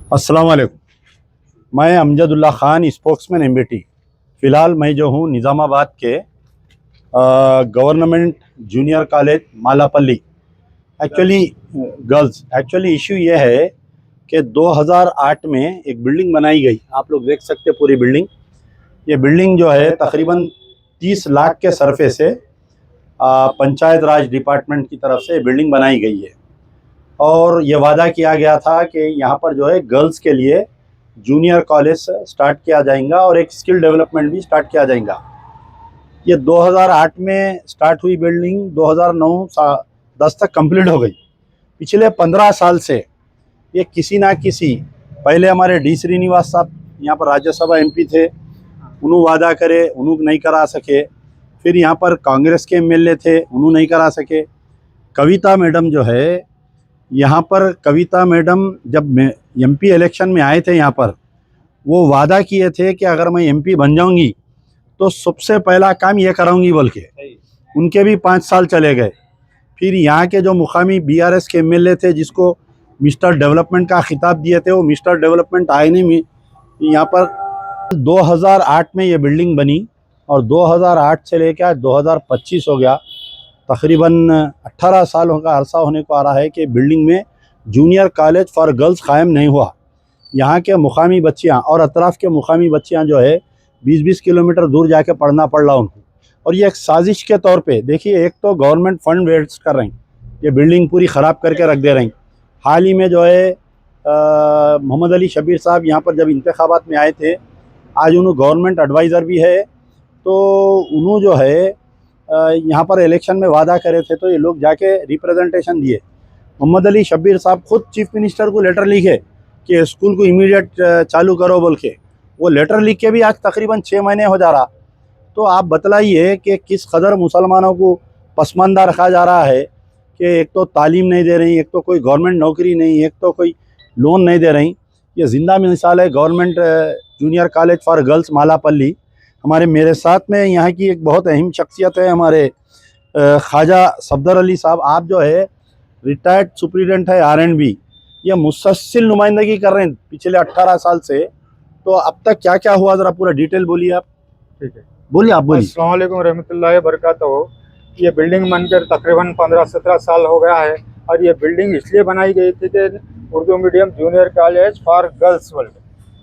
अस्सलाम वालेकुम। मैं अमजदुल्ला ख़ान, स्पोक्समैन एमबीटी। फ़िलहाल मैं जो हूँ निज़ामाबाद के government junior college Malapalli actually girls. Actually issue ये है कि 2008 में एक बिल्डिंग बनाई गई, आप लोग देख सकते हैं पूरी बिल्डिंग। ये बिल्डिंग जो है तकरीबन 30 लाख के सरफे से पंचायत राज डिपार्टमेंट की तरफ से बिल्डिंग बनाई गई है। और ये वादा किया गया था कि यहाँ पर जो है गर्ल्स के लिए जूनियर कॉलेज स्टार्ट किया जाएगा और एक स्किल डेवलपमेंट भी स्टार्ट किया जाएगा। ये 2008 में स्टार्ट हुई बिल्डिंग 2009-10 तक कंप्लीट हो गई। पिछले 15 साल से ये किसी ना किसी, पहले हमारे डी श्रीनिवास साहब यहाँ पर राज्यसभा एमपी थे, उन्होंने वादा करे, उन्होंने नहीं करा सके। फिर यहाँ पर कांग्रेस के एमएलए थे, उन्होंने नहीं करा सके। कविता मैडम जो है यहाँ पर, कविता मैडम जब एमपी इलेक्शन में आए थे यहाँ पर, वो वादा किए थे कि अगर मैं एमपी बन जाऊंगी तो सबसे पहला काम ये कराऊंगी बोल के। उनके भी 5 साल चले गए। फिर यहाँ के जो मुकामी बीआरएस के एमएलए थे, जिसको मिस्टर डेवलपमेंट का खिताब दिए थे, वो मिस्टर डेवलपमेंट आए नहीं यहाँ पर। 2008 में ये बिल्डिंग बनी और 2008 से लेकर 2025 हो गया, तकरीबन 18 सालों का अरसा होने को आ रहा है कि बिल्डिंग में जूनियर कॉलेज फॉर गर्ल्स कायम नहीं हुआ। यहाँ के मुकामी बच्चियाँ और अतराफ़ के मुकामी बच्चियाँ जो है 20-20 किलोमीटर दूर जाके पढ़ना पड़ रहा उनको। और ये एक साजिश के तौर पे देखिए, एक तो गवर्नमेंट फंड वेस्ट कर रही, ये बिल्डिंग पूरी ख़राब करके रख दे रही। हाल ही में जो है मोहम्मद अली शबीर साहब यहाँ पर जब इंतखाबात में आए थे, आज उन्होंने गवर्नमेंट एडवाइज़र भी है, तो उन्होंने जो है यहाँ पर इलेक्शन में वादा करे थे, तो ये लोग जाके रिप्रेजेंटेशन दिए। मोहम्मद अली शबीर साहब खुद चीफ मिनिस्टर को लेटर लिखे कि स्कूल को इमीडिएट चालू करो बोल के। वो लेटर लिख के भी आज तकरीबन 6 महीने हो जा रहा। तो आप बतलाइए कि किस कदर मुसलमानों को पसमानदा रखा जा रहा है कि एक तो तालीम नहीं दे रही, एक तो कोई गवर्नमेंट नौकरी नहीं, एक तो कोई लोन नहीं दे रही। ये ज़िंदा मिसाल है government junior college for girls Malapalli. हमारे मेरे साथ में यहाँ की एक बहुत अहम शख्सियत है हमारे ख्वाजा सफदर अली साहब। आप जो है रिटायर्ड सुप्रीडेंट है आर.एन.बी। ये मुसलसल नुमाइंदगी कर रहे हैं पिछले 18 साल से। तो अब तक क्या क्या हुआ, ज़रा पूरा डिटेल बोलिए आप। ठीक है, बोलिए, आप बोलिए। अस्सलाम वालेकुम रहमतुल्लाहि बरकातहू। ये बिल्डिंग बनकर तकरीबन 15-17 साल हो गया है और ये बिल्डिंग इसलिए बनाई गई थी कि Urdu medium junior college for girls world,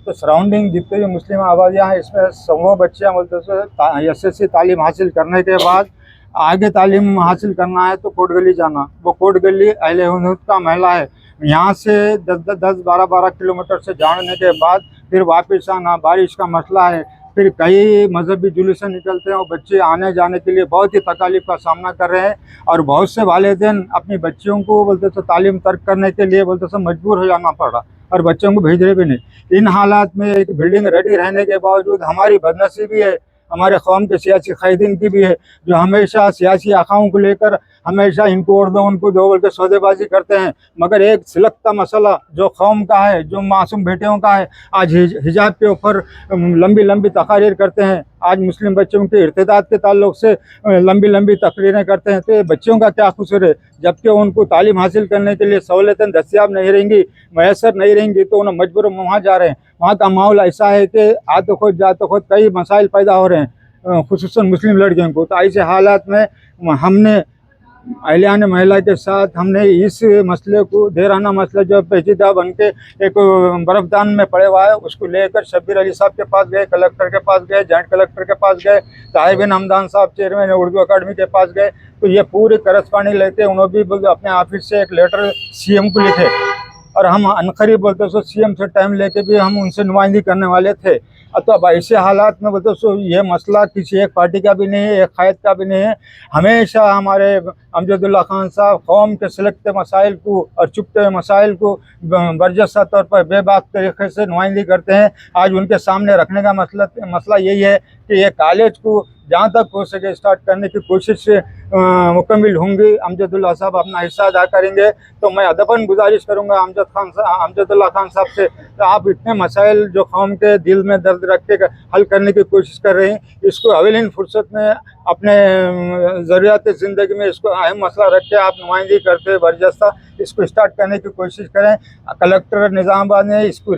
तो सराउंडिंग जितने भी मुस्लिम आबादियाँ हैं, इसमें समूह बच्चियाँ बोलते एसएससी तालीम हासिल करने के बाद आगे तालीम हासिल करना है तो कोट गली जाना। वो कोट गली अहले हुनूत का महला है। यहाँ से 10-12 किलोमीटर से जाने के बाद फिर वापस आना, बारिश का मसला है, फिर कई मजहबी जुलूस निकलते हैं और बच्चे आने जाने के लिए बहुत ही तकालीफ का सामना कर रहे हैं। और बहुत से वालिदैन अपनी बच्चियों को बोलते तो तालीम तर्क करने के लिए बोलते तो मजबूर हो जाना पड़ रहा और बच्चों को भेज रहे भी नहीं। इन हालात में एक बिल्डिंग रेडी रहने के बावजूद हमारी बदनसीबी है, हमारे कौम के सियासी क़ायदीन की भी है, जो हमेशा सियासी आखाओं को लेकर हमेशा इनको और दो उनको दो बोल के सौदेबाजी करते हैं। मगर एक सिलकता मसला जो कौम का है, जो मासूम बेटियों का है, आज हिजाब के ऊपर लंबी लंबी तकारीर करते हैं। आज मुस्लिम बच्चों के इर्तिदाद के ताल्लुक से लंबी लंबी तकरीरें करते हैं। तो ये बच्चों का क्या कसूर है? जबकि उनको तालीम हासिल करने के लिए सहूलतें दस्तियाब नहीं रहेंगी, मैसर नहीं रहेंगी, तो उन्हें मजबूर वहाँ जा रहे हैं। वहाँ का माहौल ऐसा है कि आतो खुद जातो खुद कई मसाइल पैदा हो रहे हैं, खुसूसन मुस्लिम लड़कियों को। तो ऐसे हालात में हमने अहलियान महिला के साथ हमने इस मसले को, देराना मसला जो पेचीदा बन के एक बर्फदान में पड़े हुआ है, उसको लेकर शब्बीर अली साहब के पास गए, कलेक्टर के पास गए, जॉइंट कलेक्टर के पास गए, ताहिर बिन हमदान साहब चेयरमैन उर्दू अकादमी के पास गए। तो ये पूरी करस्पॉन्डिंग लेते उन्होंने भी अपने ऑफिस से एक लेटर सीएम को लिखे और हम अनकरीब बोलते सो सीएम से टाइम लेके भी हम उनसे नुमाइंदगी करने वाले थे। तो अब ऐसे हालात में बोलते सो ये मसला किसी एक पार्टी का भी नहीं है, एक क़ायद का भी नहीं है। हमेशा हमारे अमजदुल्ला खान साहब कौम के सिलकते मसाइल को और चुपते मसाइल को बरजस्ता तौर पर बेबाक तरीके से नुमाइंदगी करते हैं। आज उनके सामने रखने का मसला यही है कि ये कॉलेज को जहाँ तक हो सके स्टार्ट करने की कोशिश मुकम्मल होंगी। अमजदुल्ला साहब अपना हिस्सा अदा करेंगे। तो मैं अदबन गुजारिश करूँगा अमजदुल्ला खान साहब से, तो आप इतने मसाइल जो कौम के दिल में दर्द रख के हल करने की कोशिश कर रहे हैं, इसको अवेलिन फुर्सत में अपने ज़रूरियात ज़िंदगी में इसको अहम मसला रख के आप नुमाइंदगी करते बरजस्ता इसको स्टार्ट करने की कोशिश करें। कलेक्टर निज़ामाबाद ने इसको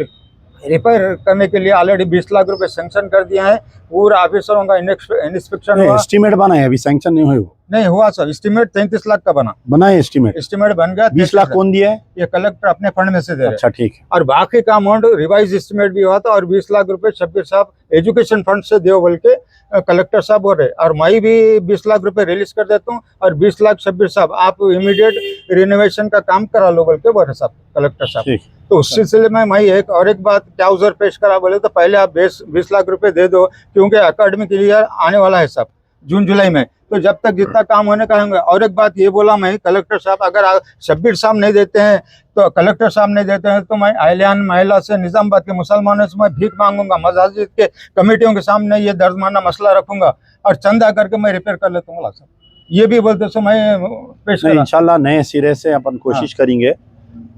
रिपेयर करने के लिए ऑलरेडी 20 लाख रुपए सेंक्शन कर दिया है। पूरा ऑफिसरों का इंस्पेक्शन हुआ, एस्टिमेट बना है, अभी सैंक्शन नहीं हुए, नहीं हुआ सर। एस्टिमेट 33 लाख का बना है एस्टिमेट बन गया। 20 लाख कौन दिया है? ये कलेक्टर अपने फंड में से दे रहे हैं। अच्छा ठीक है। और बाकी का अमाउंट रिवाइज एस्टिमेट भी हुआ था और 20 लाख रुपए शब्बीर साहब एजुकेशन फंड से दो बोल के कलेक्टर साहब बोल रहे। और मैं भी 20 लाख रुपए रिलीज कर देता हूँ और 20 लाख शब्बीर साहब आप इमीडिएट रिनोवेशन का काम करा लो बोल के बोल रहे साहब कलेक्टर साहब। ठीक। तो उस सिलसिले में मैं एक बात क्या उजर पेश करा बोले, तो पहले आप 20 लाख रुपए दे दो, क्योंकि एकेडमिक ईयर आने वाला है साहब जून जुलाई में। तो जब तक जितना काम होने का होंगे। और एक बात ये बोला मैं, कलेक्टर साहब अगर शब्बीर साहब नहीं देते हैं तो कलेक्टर साहब नहीं देते हैं तो मैं अहलियान महिला से निज़ामाबाद के मुसलमानों से मैं भीख मांगूंगा, मस्जिद के कमेटियों के सामने ये दर्दमाना मसला रखूंगा और चंदा करके मैं रिपेयर कर लेता हूँ साहब। ये भी बोलते सो मैं पेश करा। इंशाल्लाह नए सिरे से अपन कोशिश करेंगे।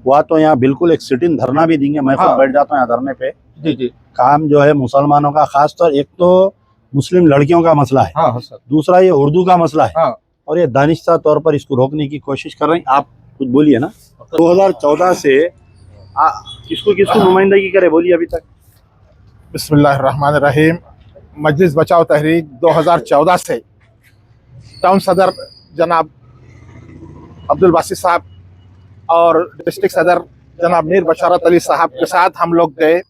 हुआ तो यहाँ बिल्कुल एक सिटिंग धरना भी देंगे। मैं खुद बैठ जाता हूँ यहाँ धरने पे। जी जी। काम जो है मुसलमानों का, खासतौर एक तो मुस्लिम लड़कियों का मसला है, हाँ सर। दूसरा ये उर्दू का मसला है। हाँ। और ये दानिशता तौर पर इसको रोकने की कोशिश कर रहे हैं। आप कुछ बोलिए ना। 2014 से किसको किसको नुमाइंदगी करे, बोलिए अभी तक। बिस्मिल्लाहिर्रहमानिर्रहीम। मजलिस बचाओ तहरीक 2014 से टाउन सदर जनाब अब्दुल बासित साहब और डिस्ट्रिक्ट सदर जनाब मीर बशारत अली साहब के साथ हम लोग गए।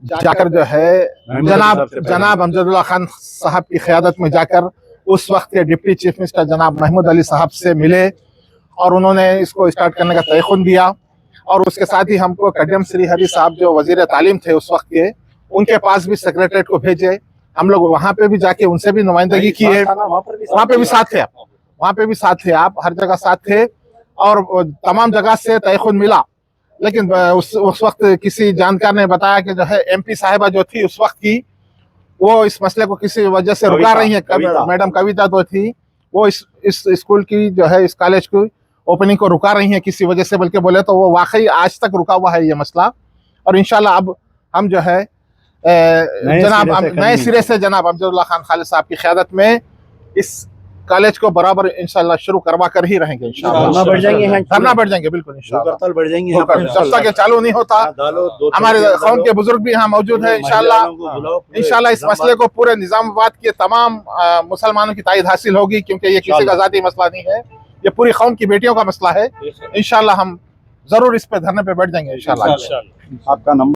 जाकर जो है जनाब अमजदुल्ला खान साहब की क़यादत में जाकर उस वक्त के डिप्टी चीफ मिनिस्टर जनाब महमूद अली साहब से मिले और उन्होंने इसको स्टार्ट करने का तयख़ुन दिया। और उसके साथ ही हमको कड्डम श्री हरी साहब जो वज़ीर तालीम थे उस वक्त के, उनके पास भी सेक्रेटरीट को भेजे। हम लोग वहाँ पे भी जाके उनसे भी नुमाइंदगी की है। वहाँ पे भी साथ थे आप, वहाँ पे भी साथ थे आप, हर जगह साथ थे और तमाम जगह से तयख़ुन मिला। लेकिन उस वक्त किसी जानकार ने बताया कि जो है MP साहिबा जो थी उस वक्त की, वो इस मसले को किसी वजह से रुका रही है। मैडम कविता तो थी, वो इस स्कूल की जो है इस कॉलेज की ओपनिंग को रुका रही है किसी वजह से, बल्कि बोले तो वो वाकई आज तक रुका हुआ है ये मसला। और इंशाल्लाह अब हम जो है जनाब नए सिरे से जनाब अमजदुल्ला खान खालिद साहब की क़यादत में इस कॉलेज को बराबर इंशाल्लाह शुरू करवा कर ही रहेंगे। इंशाल्लाह धरना बढ़ जाएंगे, बिल्कुल इंशाल्लाह बढ़ जाएंगे। जब तक ये चालू नहीं होता, हमारे कौम के बुजुर्ग भी यहाँ मौजूद है। इंशाल्लाह इस मसले को पूरे निज़ामाबाद के तमाम मुसलमानों की तायद हासिल होगी, क्योंकि ये किसी का ज़ाती मसला नहीं है, ये पूरी कौम की बेटियों का मसला है। इंशाल्लाह हम जरूर इस पे धरने पे बैठ जाएंगे इंशाल्लाह। आपका नंबर